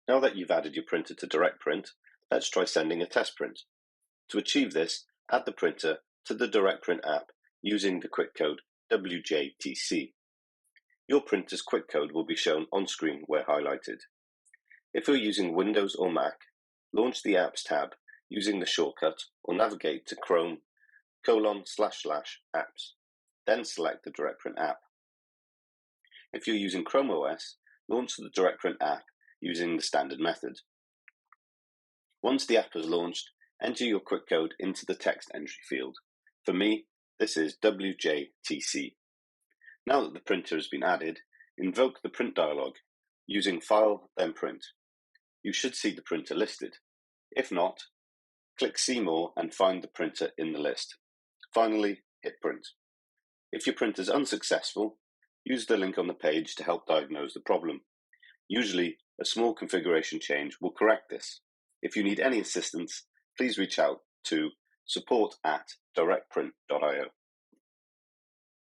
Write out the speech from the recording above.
Now that you've added your printer to DirectPrint, let's try sending a test print. To achieve this, add the printer to the DirectPrint app using the QuickCode WJTC. Your printer's QuickCode will be shown on screen where highlighted. If you're using Windows or Mac, launch the Apps tab using the shortcut or navigate to Chrome://Apps, then select the DirectPrint app. If you're using Chrome OS, launch the DirectPrint app using the standard method. Once the app is launched, enter your QuickCode into the text entry field. For me, this is WJTC. Now that the printer has been added, invoke the print dialog using File, then Print. You should see the printer listed. If not, click See More and find the printer in the list. Finally, hit Print. If your printer is unsuccessful, use the link on the page to help diagnose the problem. Usually, a small configuration change will correct this. If you need any assistance, please reach out to support@directprint.io.